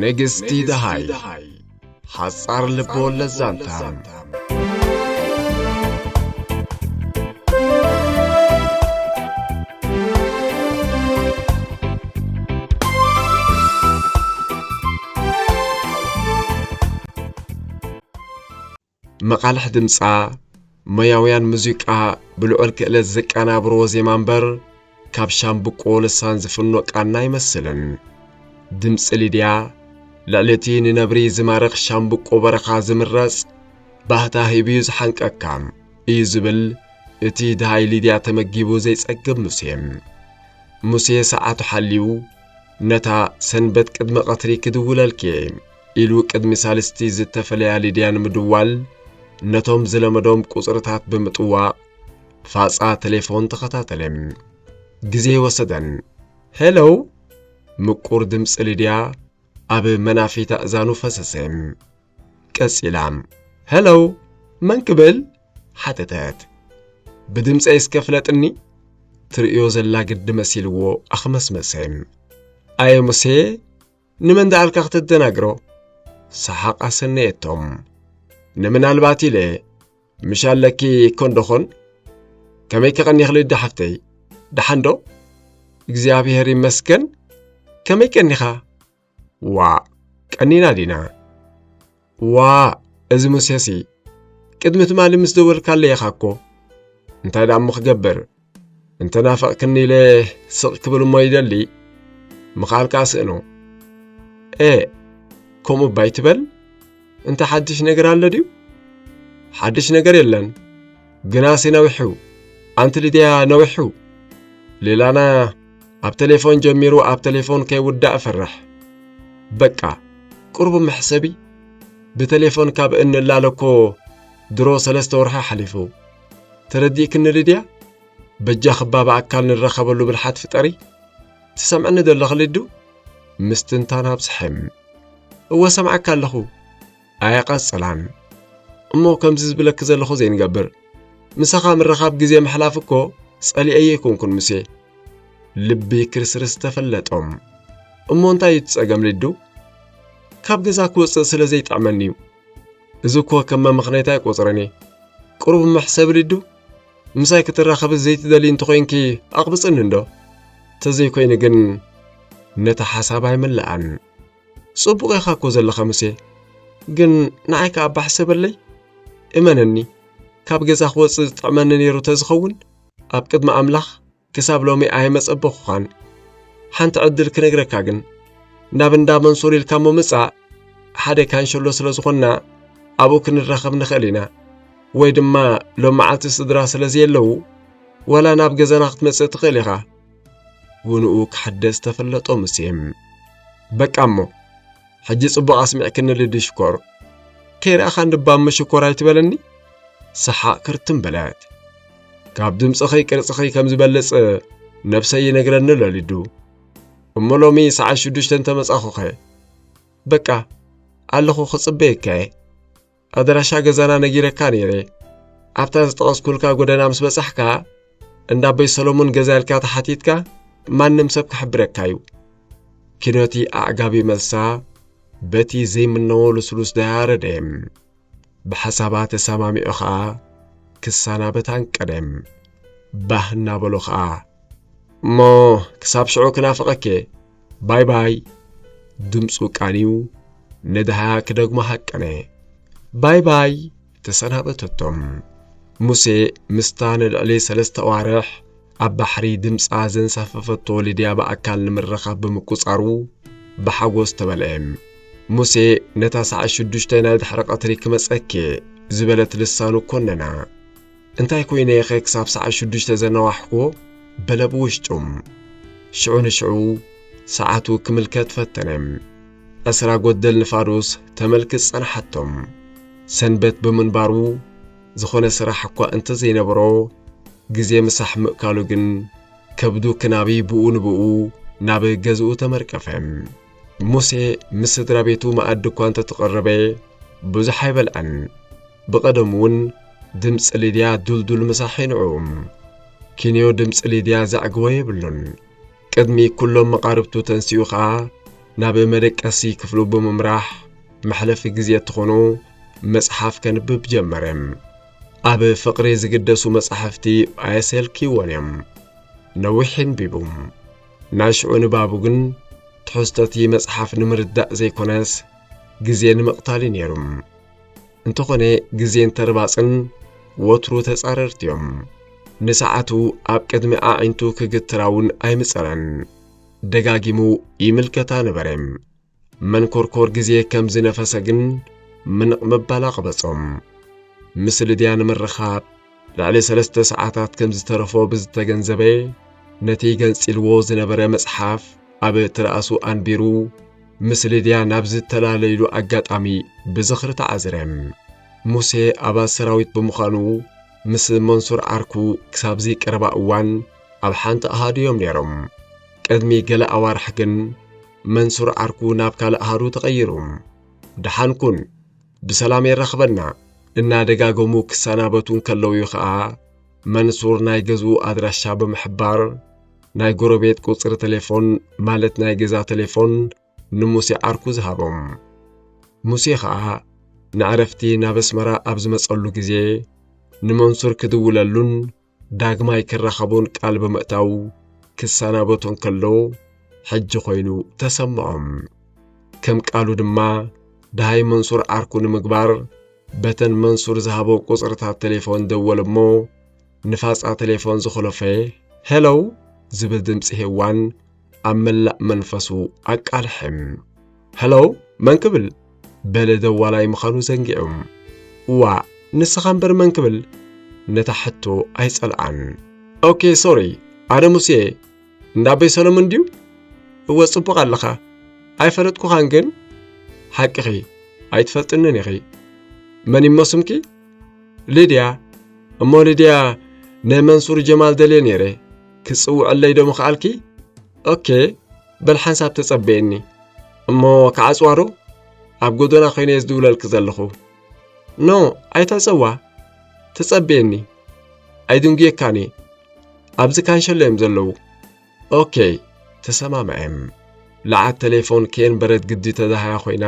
ንግስቲ ደሃይ ሓጻር ልቦወለ ዛንታ መቃልሕ ድምጻ ሞያውያን ሙዚቃ ብልዑል ክእለት ዝቀናብሮ ዜማ እምበር ካብ ሻምብቆ ልሳን ዝፍኖ ቃና ይመስልን ድምፂ ሊድያ ልዕልቲ ንነብሪ ዝማረኽ ሻምብቆ በረኻ ዝምረጽ ባህታ ሂብዩ ዝሓንቀካ እዩ ዝብል እቲ ድሃይ ሊድያ ተመጊቡ ዘይጸግብ ሙሴ ሰዓቱ ሓልዩ ነታ ሰንበት ቅድመ ቀትሪ ክድውለልኪ ኢሉ ቅድሚ ሳልስቲ ዝተፈለያ ሊድያ ንምድዋል ነቶም ዝለመዶም ቁጽርታት ብምጥዋቕ ፋጻ ቴሌፎን ተኸታተለም ጊዜ ወሰደን ሄሎ ምቁር ድምፂ ሊድያ ኣብ መናፊታ እዛኑ ፈሰሰም ቀጺላም ሄሎ መን ክብል ሓተተት ብድምፂ ይስከፍለጥኒ ትርእዮ ዘላ ግድ መሲልዎ ኣኽመስመሰም ኣየ ሙሴ ንመን ዳኣልካ ክትደናግሮ ሰሓቕ ኣሰነየቶም ንምናልባት ኢለ ምሻለኪ ኮንዶኾን ከመይ ከቐኒ ኽልድ ሓፍተይ ደሓንዶ እግዚኣብሔር ይመስገን ከመይ ቀኒኻ ዋ ቀኒና ዲና ዋ እዚ ሙሴሲ ቅድሚ ትማሊ ምስ ደወልካለ የኻኮ እንታይ ዳእሞ ክገብር እንተናፈቕክኒ ኢለ ስቕ ክብል እሞ ይደሊ ምኻልካ ስእኖ ከምኡ ባይ ትበል እንተ ሓድሽ ነገር አለ ድዩ ሓድሽ ነገር የለን ግናሲ ነዊሑ ኣንቲ ሊድያ ነዊሑ ሌላና ኣብ ቴሌፎን ጀሚሩ ኣብ ቴሌፎን ከይውዳእ ፈርሕ በቃ ቁርብ መሕሰቢ ብቴሌፎን ካብ እንላለኮ ድሮ 3 ወርሓ ሓሊፉ ተረዲእክኒ ሊድያ በጃ ኽባ በኣካል ንረኸበሉ ብልሓት ፍጠሪ ትሰምዕኒ ዘለኹ ሊዱ ምስትንታን ኣብፅሕም እወ ሰምዓካ ኣለኹ ኣያቐጽላን እሞ ከምዚ ዝብለክ ዘለኹ ዘይንገብር ምሳኻ ምረኻብ ጊዜ ምሕላፍ እኮ ጸሊአየ ይኮንኩን ሙሴ ልቢ ክርስርስ ተፈለጦም እሞ እንታይ ይትጸገም ሊዱ ካብ ገዛ ክወፅእ ስለ ዘይጣዕመኒ እዩ እዚ እኮ ከም መምኽነታ ይቆጽረኒ ቁሩብ መሕሰብ ሊዱ ምሳይ ክትራኸብ ዘይትደሊ እንተኾይንኪ ኣቕብፅኒ እንዶ ተዘይኮይኒ ግን ነታ ሓሳብ ኣይምልኣን ጽቡቕ ኢኻ እኮ ዘለኻ ሙሴ ግን ንዓይካ ኣባሕሰበለይ እመነኒ ካብ ገዛ ክወፅእ ዝጥዕመኒ ነይሩ ተዝኸውን ኣብ ቅድሚ ኣምላኽ ክሳብ ሎሚ ኣይመጸበኹኻን ሓንቲ ዕድል ክነግረካ ግን ናብ እንዳ መንሱር ኢልካ ምምጻእ ሓደ ካንሸሎ ስለ ዝኾንና ኣብኡ ክንራኸብ ንኽእል ኢና ወይ ድማ ሎም መዓልቲ ስድራ ስለዘየለዉ ወላ ናብ ገዛና ክትመጽእ ትኽእል ኢኻ ውንኡ ክሓደስ ተፈለጦ ሙሴም በቃ እሞ ሕጂ ጽቡቕ ኣስሚዕክኒ ልዲ ሽኮር ከይረኣኻ እንድባም ሽኮር ኣይትበለኒ ሰሓቕ ክርትም በለት ካብ ድምፅኺ ቅርጽኺ ከም ዝበልጽ ነብሰይ ይነግረኒ ለሊዱ እሞ ሎሚ ሰዓት 6 ተመጻኹኸ በቃ ኣለኹ ክጽበየካ ኣደራሻ ገዛና ነጊረካ ነይረ ኣብታ ዝጠቐስኩልካ ጎደና ምስ በጻሕካ እንዳበይ ሰሎሞን ገዛ ኢልካ ተሓቲትካ ማንም ሰብ ክሕብረካ እዩ ኪነቲ ኣዕጋቢ መልሳ በቲ ዘይምነዎ ልስሉስ ዳያረደም ብሓሳባት ተሰማሚዑ ኸዓ ክሳናበታን ቀደም ባህ እናበሎ ኸዓ እሞ ክሳብ ሽዑ ክናፍቐኬ ባይ ባይ ድምፁ ቃንዩ ንድሃያ ክደግሞ ሓቀነ ባይ ባይ ተሰናበተቶም ሙሴ ምስታ ንልዕሊ 3 ኣዋርሕ ኣብ ባሕሪ ድምፃ ዘንሳፈፈቶ ሊድያ በኣካል ንምረኻብ ብምቁጻሩ ብሓጎስ ተበልዐም ሙሴ ነታ ሰዓት 6 ናይ ድሕሪ ቀትሪ ክመጸኪ ዝበለት ልሳኑ ኮነና እንታይ ኮይነ የኸ ክሳብ ሰዓት 6 ዘነዋሕኮ በለብ ውሽጡም ሽዑ ንሽዑ ሰዓቱ ክምልከት ፈተነም ኣስራ ጎደል ንፋዶስ ተመልክት ጸንሓቶም ሰንበት ብምንባሩ ዝኾነ ስራሕ እኳ እንተ ዘይነበሮ ጊዜ ምሳሕ ምእካሉ ግን ከብዱ ክናቢ ብኡ ንብኡ ናብ ገዝኡ ተመርቀፈም ሙሴ ምስ ስድራ ቤቱ ማዕድ እኳ እንተ ተቐረበ ብዙሕ ኣይበልዐን ብቐደሙውን ድምፂ ሊድያ ዱልዱል ምሳሕ ይንዕኦም ኪንዮ ድምፂ ሊድያ ዘዕግቦ የብሉን ቅድሚ ኩሎም መቃርብቱ ተንሲኡ ኸዓ ናብ መደቀሲ ክፍሉ ብምምራሕ መሕለፊ ግዜ ትኾኑ መጽሓፍ ከንብብ ጀመረም ኣብ ፍቕሪ ዝግደሱ መጽሓፍቲ ኣየሰልኪዎን እዮም ነዊሕን ቢቡም ናሽዑ ንባቡ ግን ትሕዝቶቲ መጽሓፍ ንምርዳእ ዘይኮነስ ግዜ ንምቕታል ነይሩም እንተኾነ ግዜ እንተርባጽን ወትሩ ተጻረርትዮም ንሰዓቱ ኣብ ቅድሚ ኣዒንቱ ክግትራውን ኣይምጸረን ደጋጊሙ ይምልከታ ነበረም መንኮርኮር ግዜ ከም ዝነፈሰ ግን ምንቕ ምባል ኣቕበጾም ምስ ልድያ ንምርኻብ ላዕሊ 3 ሰዓታት ከም ዝተረፎ ብዝተገንዘበ ነቲ ገንፂልዎ ዝነበረ መጽሓፍ ኣብ ትርኣሱ ኣንቢሩ ምስ ልድያ ናብ ዝተላለይሉ ኣጋጣሚ ብዝኽሪ ተዓዝረም ሙሴ ኣባል ሰራዊት ብምዃኑ ምስ መንሱር ዓርኩ ክሳብዚ ቀረባ እዋን ኣብ ሓንቲ ኣሃድዮም ነይሮም ቅድሚ ገለ ኣዋርሕ ግን መንሱር ዓርኩ ናብ ካልእ ኣሃዱ ተቐይሩ ድሓንኩን ብሰላም የረኽበና እናደጋገሙ ክሰናበቱን ከለዉ ከዓ መንሱር ናይ ገዝኡ ኣድራሻ ብምሕባር ናይ ጎረቤት ቁጽሪ ቴሌፎን ማለት ናይ ገዛ ቴሌፎን ንሙሴ ዓርኩ ዝሃቦም ሙሴ ከዓ ንዕረፍቲ ናብ ኣስመራ ኣብ ዝመጸሉ ግዜ ንመንሱር ክድውለሉን ዳግማይ ክራኸቡን ቃል ብምእታው ክሰናበቱን ከሎ ሕጂ ኮይኑ ተሰምዖም ከም ቃሉ ድማ ዳሃይ መንሱር ዓርኩ ንምግባር በተን መንሱር ዝሃቦ ቁጽርታት ቴሌፎን ደወለሞ ንፋጻ ቴሌፎን ዝኸለፈ ሄሎ ዝብል ድምፂ ሄዋን ኣብ መላእ መንፈሱ ኣቃልሕም ሄሎ መን ክብል በለ ደዋላይ ምዃኑ ዘንጊዑም ዋ ንስኻ እምበር መን ክብል ነታ ሕቶ ኣይጸልዓን ኦኬ ሶሪ ኣነ ሙሴ እንዳበይ ሰሎሞን ድዩ እወ ጽቡቕ ኣለኻ ኣይፈለጥኩኻን ግን ሓቂኺ ኣይትፈልጥንን ኢኺ መን ይመስምኪ ልድያ እሞ ልድያ ንመንሱር ጀማል ደልየ ነይረ ክጽውዕለይ ዶ ምኽኣልኪ ኦኬ በልሓንሳብ ተጸበየኒ እሞ ከዓጽዋዶ ኣብ ጎደና ኮይነ ዝድውለልክ ዘለኹ ኖ ኣይተጸዋ ተጸበየኒ ኣይድንግየካኒ ኣብዚ ካንሸሎ እዮም ዘለዉ ኦኬ ተሰማምዐም ለዓት ቴሌፎን ከን በረት ግዲ ተዛሃያ ኮይና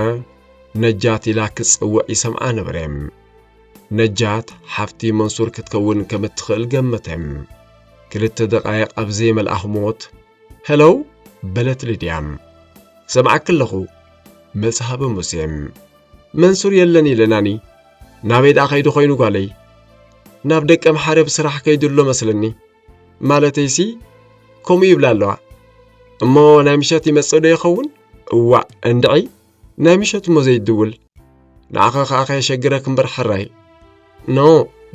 ነጃት ኢላ ክጽውዕ ይሰምዓ ነበረም ነጃት ሓፍቲ መንሱር ክትከውን ከም እትኽእል ገመተም ክልተ ደቃይቕ ኣብዚ መልኣኽ ሞት ሄሎ በለት ልድያም ሰምዓክ ኣለኹ መልስሃብ ሙሴም መንሱር የለን ኢለናኒ ናበይ ዳ ኸይዱ ኮይኑ ጓለይ ናብ ደቀ መሓረብ ስራሕ ከይድሎ መስለኒ ማለተይሲ ከምኡ ይብላ ኣለዋ እሞ ናይ ምሸት ይመጽእ ዶ ይኸውን እዋ እንድዒ ናይ ምሸት ሞ ዘይድውል ንዓኸ ከዓ ከየሸግረክ እምበር ሕራይ ኖ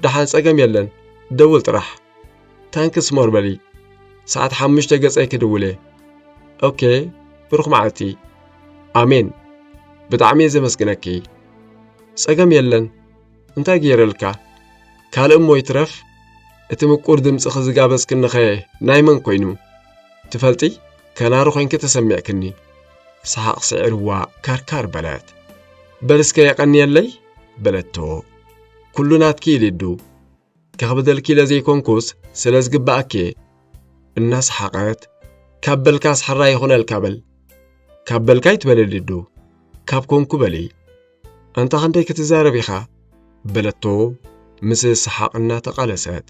ደሓን ጸገም የለን ደውል ጥራሕ ታንክስ ሞርበሊ ሰዓት 5 ገጸይ ክድውል ኦኬ ብሩኽ መዓልቲ ኣሜን ብጣዕሚ ዘመስግነኪ ጸገም የለን እንታይ ገይረልካ ካልእ እሞ ይትረፍ እቲ ምቁር ድምፂ ኽዝጋበዝክንኸ ናይ መን ኮይኑ ትፈልጢ ከናሩ ኾይንኪ ተሰሚዕክኒ ሰሓቕ ስዒርዋ ካርካር በለት በልስከ የቐኒየለይ በለቶ ኩሉ ናትኪ ኢልዱ ከኽብደልኪ ለዘይኮንኩስ ስለ ዝግባእኪ እናሰሓቐት ካብ በልካስ ሕራ ይኹነልካ በል ካብ በልካ ይትበልልዱ ካብ ኮንኩ በሊ እንታ ኸንደይ ክትዛረብ ኢኻ በለቶ ምስ ሰሓቕ እናተቓለሰት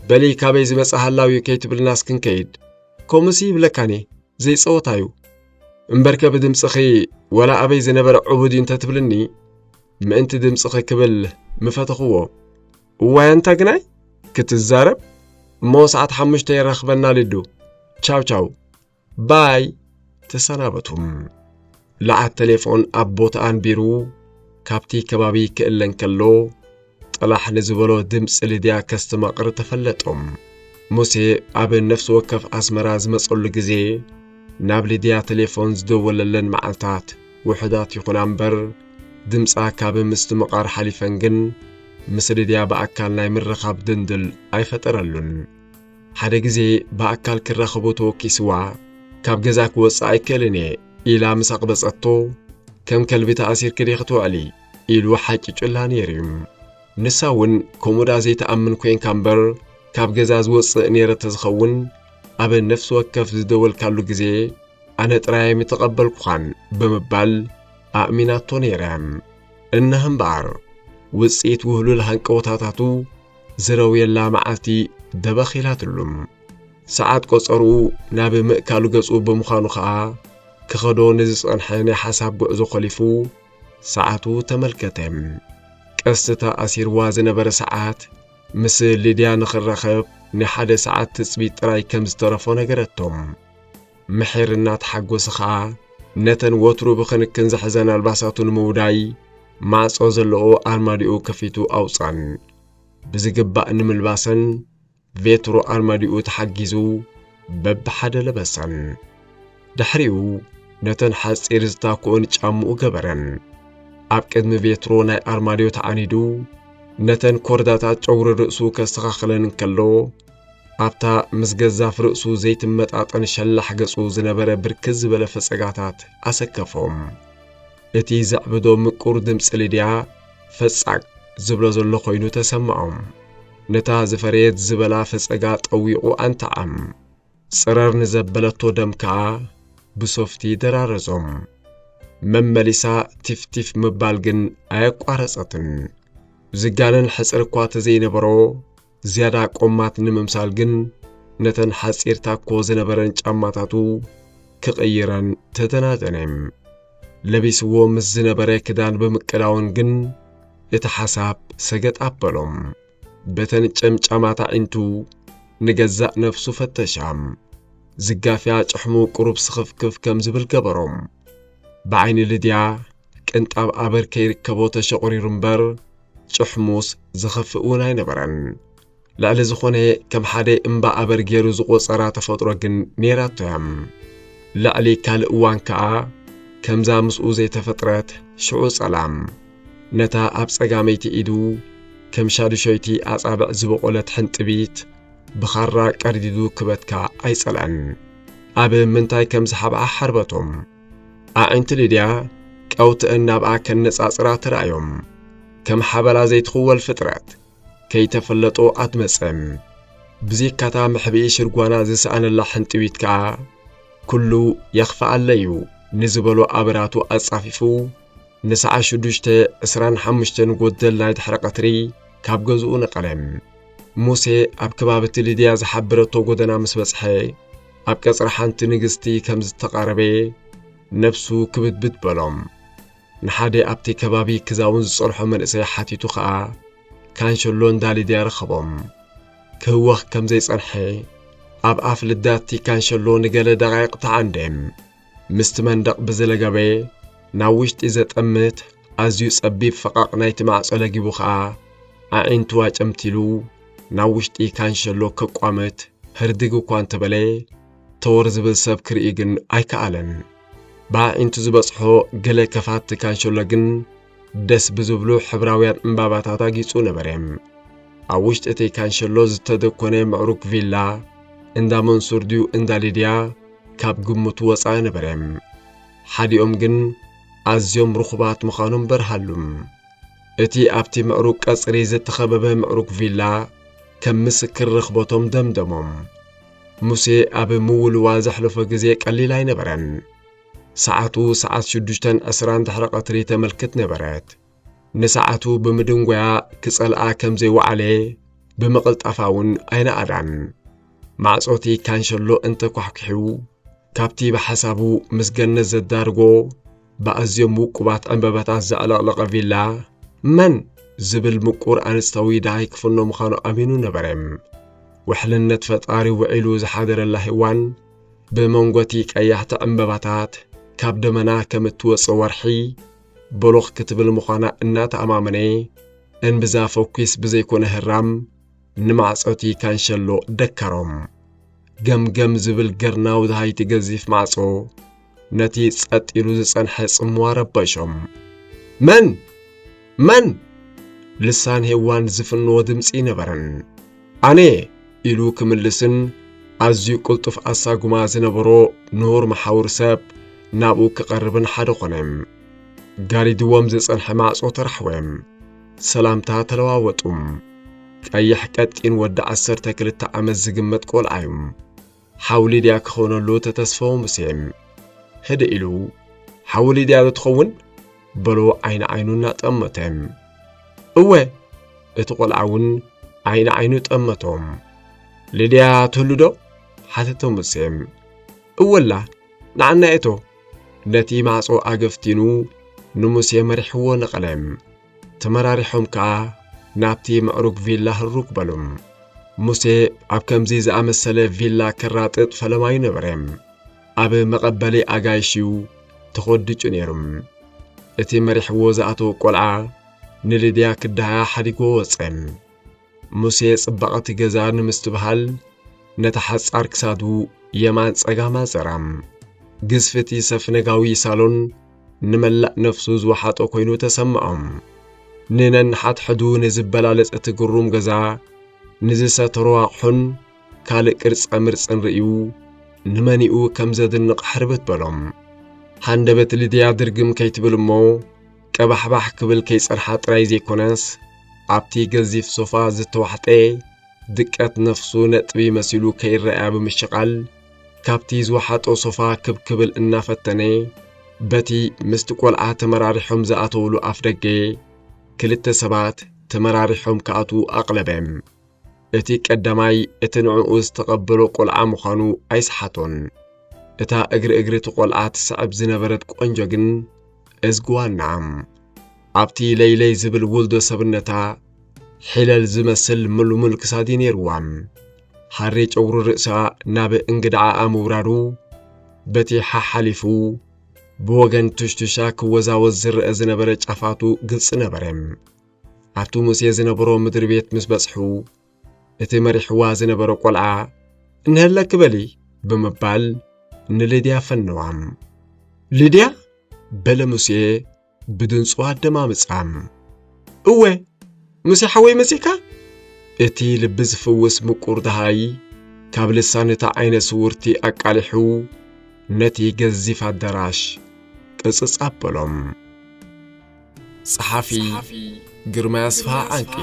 በሊ ካበይ ዝመጽእ ሃላዊ ከይትብልናስ ክንከይድ ከምሲ ይብለካኒ ዘይጸወታዩ እምበርከ ብድምፅኺ ወላ ኣበይ ዝነበረ ዕቡድ እንተትብልኒ ምእንቲ ድምፅኺ ክብል ምፈተኽዎ እዋይ እንታ ግናይ ክትዛረብ እሞ ሰዓት 5 ይረኽበና ልዱ ቻው ቻው ባይ ተሰናበቱም ለዓት ቴሌፎን ኣብ ቦታ ኣንቢሩ ካብቲ ከባቢ ክእለን ከሎ ጥላሕ ንዝበሎ ድምፂ ልድያ ከስተማቕር ተፈለጦም ሙሴ ኣብ ነፍሲ ወከፍ ኣስመራ ዝመጸሉ ግዜ ናብ ልድያ ቴሌፎን ዝደወለለን መዓልታት ውሕዳት ይኹና እምበር ድምፃ ካብ ምስትምቓር ሓሊፈን ግን ምስ ልድያ በኣካል ናይ ምርኻብ ድንድል ኣይፈጠረሉን ሓደ ግዜ በኣካል ክራኸቦ ተወኪስዋ ካብ ገዛ ክወፅእ ኣይክእልን ኢላ ምስ ኣቕበጸቶ ከም ከልቢ ተኣሲርክ ዲኺ ክትውዕሊ ኢሉ ሓቂጩላ ነይሩ ንሳ እውን ከምኡዳ ዘይተኣምን ኮይንካ እምበር ካብ ገዛ ዝወፅእ ነይረ ተዝኸውን ኣብ ነፍሲ ወከፍ ዝደወልካሉ ግዜ أنا تراي متقبل كخان بمبال أأميناتو نيرام إنهم بار وصيت وهلو لهنكوتاتاتو زروي الله معاتي دبخيلات اللوم ساعات قصرو ناب مأكالو قصو بمخانو خاا كخدو نزس أنحاني حساب قعزو خليفو ساعاتو تملكتهم قصتا أسير وازن بر ساعات مثل ليديا نخرخب نحاد ساعات تثبيت راي كم زترفو نقرتهم محيرنا تحقو سخا نتن وطرو بخنكن زحزان الباساتو نموداي معصو زلقو أرماديو كفيتو أوصان بزقباء نملباسن فيترو أرماديو تحقيزو بب حدا لبسن دحريو نتن حصير زتاكون جامو قبرن أبقد مفيترو ناي أرماديو تعانيدو نتن كورداتا جور رأسو كستخاخلن كلو أبتا مزقزاف رأسو زيت متقاطن شلح قصو زنبر بركز بلا فسقاتات أسكفهم اتي زعبدو مقور دمس لديا فسق زبلا زلو خوينو تسمعهم نتا زفريت زبلا فسقات قويقو أنتعم صرر نزبلتو دمكا بصفتي درارزهم مملسا تفتف مبالغن أيقو عرصتن زقانن حسر كوات زينبرو زيادة قومات نممسالغن نتن حسير تاكو زنبرن جاماتاتو كغيران تتناتنم لبيسو مزنبري كدان بمكراونغن يتحساب سجت أبلوم بتن جاماتا انتو نجزاء نفسو فتشام زقافيا جحمو قروب سخف كف كم زبل قبروم بعين لديا كنت أبر كيركبو تشقري رمبر جحموس زخفقونا ينبرن لعل زخونه كم حدا انبا أبر جيرو زقو صرا تفطرقن نيراتوهم لعلي كالقوان كا كم زامسو زي تفطرت شعو سلام نتا أبسقاميتي إيدو كم شادو شويتي أصابع زبقولت حنت بيت بخارا كارديدو كبتكا أي سلان أب منتاي كم زحب حربتهم أعنت لديا كوت النابعا كنس أسرات رأيهم كم حبلا زي تخوى الفترات كي تفلتو أتمسم بزيك كتا محبئي شرقوانا زسان الله حنت بيتكا كلو يخفى الليو نزبلو أبراتو أصافيفو نسعى شدوشت اسران حمشتن قدل نايد حرقتري كابقزو نقلم موسى أبكبابت لديا زحبرتو قدنا مسبسحي أبكسر حانت نقستي كمز تقاربي نفسو كبت بتبلوم نحادي أبتي كبابي كزاون زصرحو من إسيحاتي تخاء كان شلون دالي ديار خبم كهوخ كمزي صنحي أب أفل الداتي كان شلون نقل دقائق تعندم مستمندق بزلقابي ناوشت إذا تأمت أزيو سبيب فقاق نايت معصو لقيبو خاء أعين تواج أمتلو ناوشت إي كان شلو كقوامت هردقو كوان تبالي تورز بالسب كريقن أي كالن با انتو زبصحو قلي كفات كان شلقن دس بزبلو حبراويان انباباتاتا جيسو نبريم أوشت إتي كان شلو زتدكوني معروك فيلا اندا منصور ديو اندا ليديا كاب قمتو وصا نبريم حدي أمجن أزيوم رخبات مخانم برهلم اتي أبتي معروك أسري زت خببه معروك فيلا كم مسكر رخبتهم دمدمم موسى أب مول وازح لفقزيك اللي لاي نبرن ساعتو ساعت شدوشتن أسران تحرق تريتا ملكت نبرات نساعتو بمدنقيا كسألقا كم زي وعلي بمقلت أفاون أين أدعن مع صوتي كان شلو انت كحكحو كابتي بحسابو مسجن الزدارجو بأزيوم وقبات أنبابات الزعلاق فيلا من زبل مقور أنستوي داي كفنو مخانو أمينو نبرم وحلن نتفتاري وعيلو زحادر الله وان بمونغوتيك أيحت أنباباتات كاب دمنا كمتوص ورحي بلوخ كتب المخانا إنات أمامني إن بزافو كيس بزيكون هرام نمع صوتي كان شلو دكرم جم زبل قرناو دهاي تقزيف معصو نتي سقط إلوز صنحي صموارة باشم من لسان هوان زفن ودمسي نبرن أني إلو كملسن أزيو قلتف أساقو ما زنبرو نور محاور ساب نابو كقربن حدقنم قاري دوام زي صنحي معصو ترحوهم سلامتا تلواوتم أي حكات إن ودع السر تكلت عمز زقمت قول عيم حاولي دياك خونو لو تتسفو مسيم هدئلو حاولي ديالو تخون بلو عينو نطمتم اوه اتقول عون عينو تأمتهم لديا تولدو حتى مسيم أولا نعنا إتو نتي معصو أقفتينو نمسي مرحو نقلم تمرارحهم كا نابتي مأروك فيلا هروك بلوم موسي أب كمزي زعمسل فيلا كراتت فلماي نبرم أب مقبلي أغايشيو تخدج نيرم اتي مرحو زعتو قلعا نلديا كدها حديقو وصم موسي صبقت جزار مستبحل نتحس أركسادو يمان صقاما زرام قزفتي سفنقاوي سالون نملأ نفسو زوحاتو كوينو تسمعهم ننن حد حدو نزبلالس اتقروم جزا نزيسا ترواحن كالك ارس امرس انرئيو نمانيو كمزدن حربت بلوم حندبت لديا درقم كيتبلمو كبحبح كبل كيس ارحات رايزي كوناس عبتي قزيف صوفا زتوحتي دكات نفسو نتبي مسيلو كيرقى بمشقال كابتي زوحاتو صوفا كبكبل انافتني بتي مستقول تمرارحهم زاتولو افدقي كلت سبات تمرارحهم كاتو اقلبهم اتي قدماي اتنعو استقبلو قلعا مخانو ايسحاتون اتا اجر تقولعا تسعب زنبرت قنجوغن ازقوان نعم عبتي ليلي زبل ولدو سبنتا حلال زمسل ملو كسادين يروام حريج أورو رئسا ناب انقدعا امورارو بتي حالفو بوغن تشتشاك وزاوز زر ازنبرج افاتو قلص نبرم عبتو موسي زنبرو مدر بيت مسبسحو اتي مريحوا زنبرو قلعا انهلك بلي بمبال ان ليديا فنوام ليديا بلا موسي بدن صواد دمامصام اوه موسي حوي مسيكا اتي لبز فوس مقور دهاي كاب لسانتا عين سورتي اقالحو نتي غزيف الدراش قصص ابلوم صحافي ግርማ ያስፋ አንቂ